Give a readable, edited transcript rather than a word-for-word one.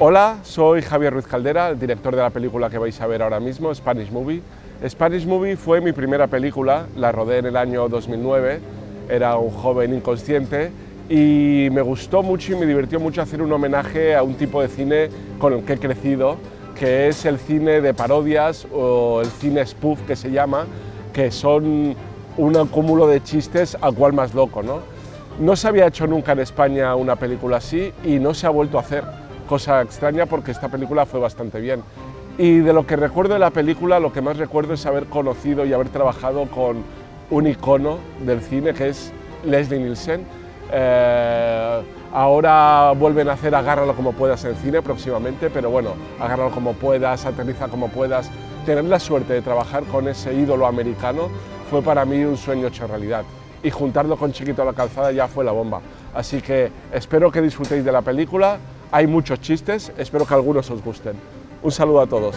Hola, soy Javier Ruiz Caldera, el director de la película que vais a ver ahora mismo, Spanish Movie. Spanish Movie fue mi primera película, la rodé en el año 2009, era un joven inconsciente y me gustó mucho y me divirtió mucho hacer un homenaje a un tipo de cine con el que he crecido, que es el cine de parodias o el cine spoof que se llama, que son un cúmulo de chistes al cual más loco, ¿no? No se había hecho nunca en España una película así y no se ha vuelto a hacer, cosa extraña porque esta película fue bastante bien. Y de lo que recuerdo de la película, lo que más recuerdo es haber conocido y haber trabajado con un icono del cine que es Leslie Nielsen. Ahora vuelven a hacer Agárralo como puedas en cine próximamente, pero bueno, agárralo como puedas, aterriza como puedas. Tener la suerte de trabajar con ese ídolo americano fue para mí un sueño hecho realidad. Y juntarlo con Chiquito a la calzada ya fue la bomba. Así que espero que disfrutéis de la película. Hay muchos chistes, espero que algunos os gusten. Un saludo a todos.